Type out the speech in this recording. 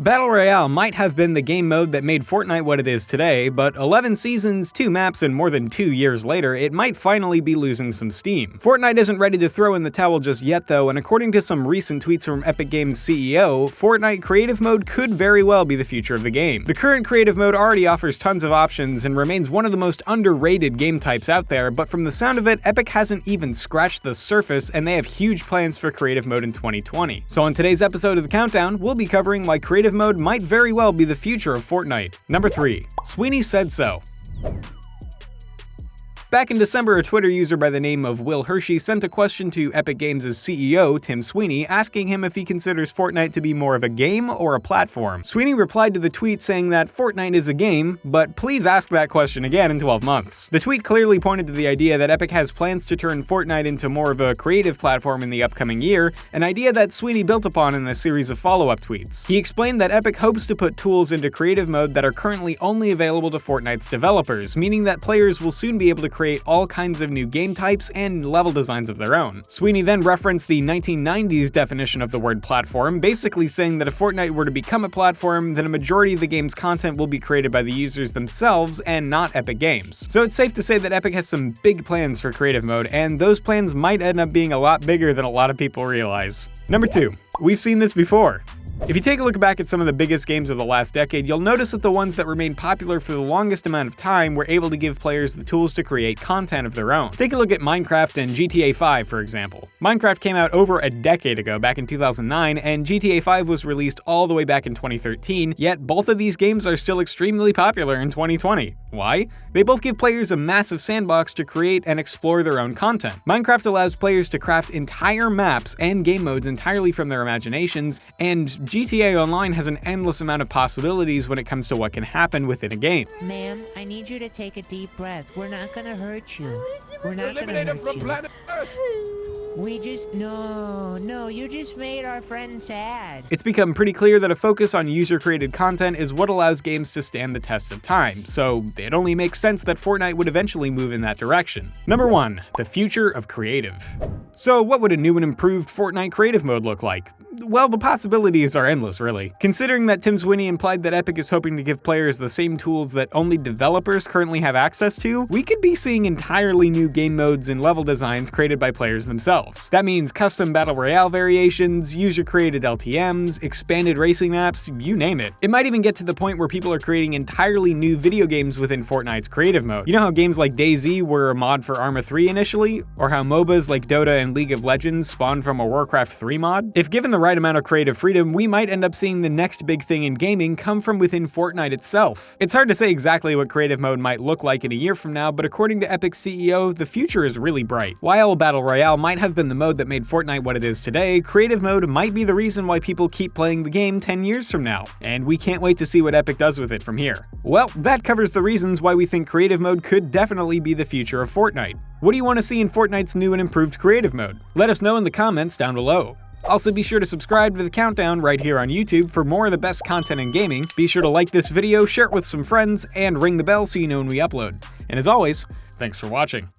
Battle Royale might have been the game mode that made Fortnite what it is today, but 11 seasons, 2 maps, and more than 2 years later, it might finally be losing some steam. Fortnite isn't ready to throw in the towel just yet though, and according to some recent tweets from Epic Games' CEO, Fortnite Creative Mode could very well be the future of the game. The current Creative Mode already offers tons of options and remains one of the most underrated game types out there, but from the sound of it, Epic hasn't even scratched the surface, and they have huge plans for Creative Mode in 2020. So on today's episode of The Countdown, we'll be covering why Creative Mode might very well be the future of Fortnite. Number 3. Sweeney Said So. Back in December, a Twitter user by the name of Will Hershey sent a question to Epic Games' CEO, Tim Sweeney, asking him if he considers Fortnite to be more of a game or a platform. Sweeney replied to the tweet saying that Fortnite is a game, but please ask that question again in 12 months. The tweet clearly pointed to the idea that Epic has plans to turn Fortnite into more of a creative platform in the upcoming year, an idea that Sweeney built upon in a series of follow-up tweets. He explained that Epic hopes to put tools into creative mode that are currently only available to Fortnite's developers, meaning that players will soon be able to create all kinds of new game types and level designs of their own. Sweeney then referenced the 1990s definition of the word platform, basically saying that if Fortnite were to become a platform, then a majority of the game's content will be created by the users themselves and not Epic Games. So it's safe to say that Epic has some big plans for creative mode, and those plans might end up being a lot bigger than a lot of people realize. Number 2. We've seen this before. If you take a look back at some of the biggest games of the last decade, you'll notice that the ones that remained popular for the longest amount of time were able to give players the tools to create content of their own. Take a look at Minecraft and GTA 5, for example. Minecraft came out over a decade ago, back in 2009, and GTA 5 was released all the way back in 2013, yet both of these games are still extremely popular in 2020. Why? They both give players a massive sandbox to create and explore their own content. Minecraft allows players to craft entire maps and game modes entirely from their imaginations, and GTA Online has an endless amount of possibilities when it comes to what can happen within a game. Ma'am, I need you to take a deep breath. We're not gonna hurt you. We're not gonna hurt you. No, you just made our friend sad. It's become pretty clear that a focus on user-created content is what allows games to stand the test of time, so it only makes sense that Fortnite would eventually move in that direction. Number 1. The future of creative. So what would a new and improved Fortnite creative mode look like? Well, the possibilities are endless, really. Considering that Tim Sweeney implied that Epic is hoping to give players the same tools that only developers currently have access to, we could be seeing entirely new game modes and level designs created by players themselves. That means custom Battle Royale variations, user-created LTMs, expanded racing maps, you name it. It might even get to the point where people are creating entirely new video games within Fortnite's creative mode. You know how games like DayZ were a mod for Arma 3 initially? Or how MOBAs like Dota and League of Legends spawned from a Warcraft 3 mod? If given the right amount of creative freedom, we might end up seeing the next big thing in gaming come from within Fortnite itself. It's hard to say exactly what creative mode might look like in a year from now, but according to Epic's CEO, the future is really bright. While Battle Royale might have been the mode that made Fortnite what it is today, creative mode might be the reason why people keep playing the game 10 years from now, and we can't wait to see what Epic does with it from here. Well, that covers the reasons why we think creative mode could definitely be the future of Fortnite. What do you want to see in Fortnite's new and improved creative mode? Let us know in the comments down below. Also, be sure to subscribe to The Countdown right here on YouTube for more of the best content in gaming. Be sure to like this video, share it with some friends, and ring the bell so you know when we upload. And as always, thanks for watching.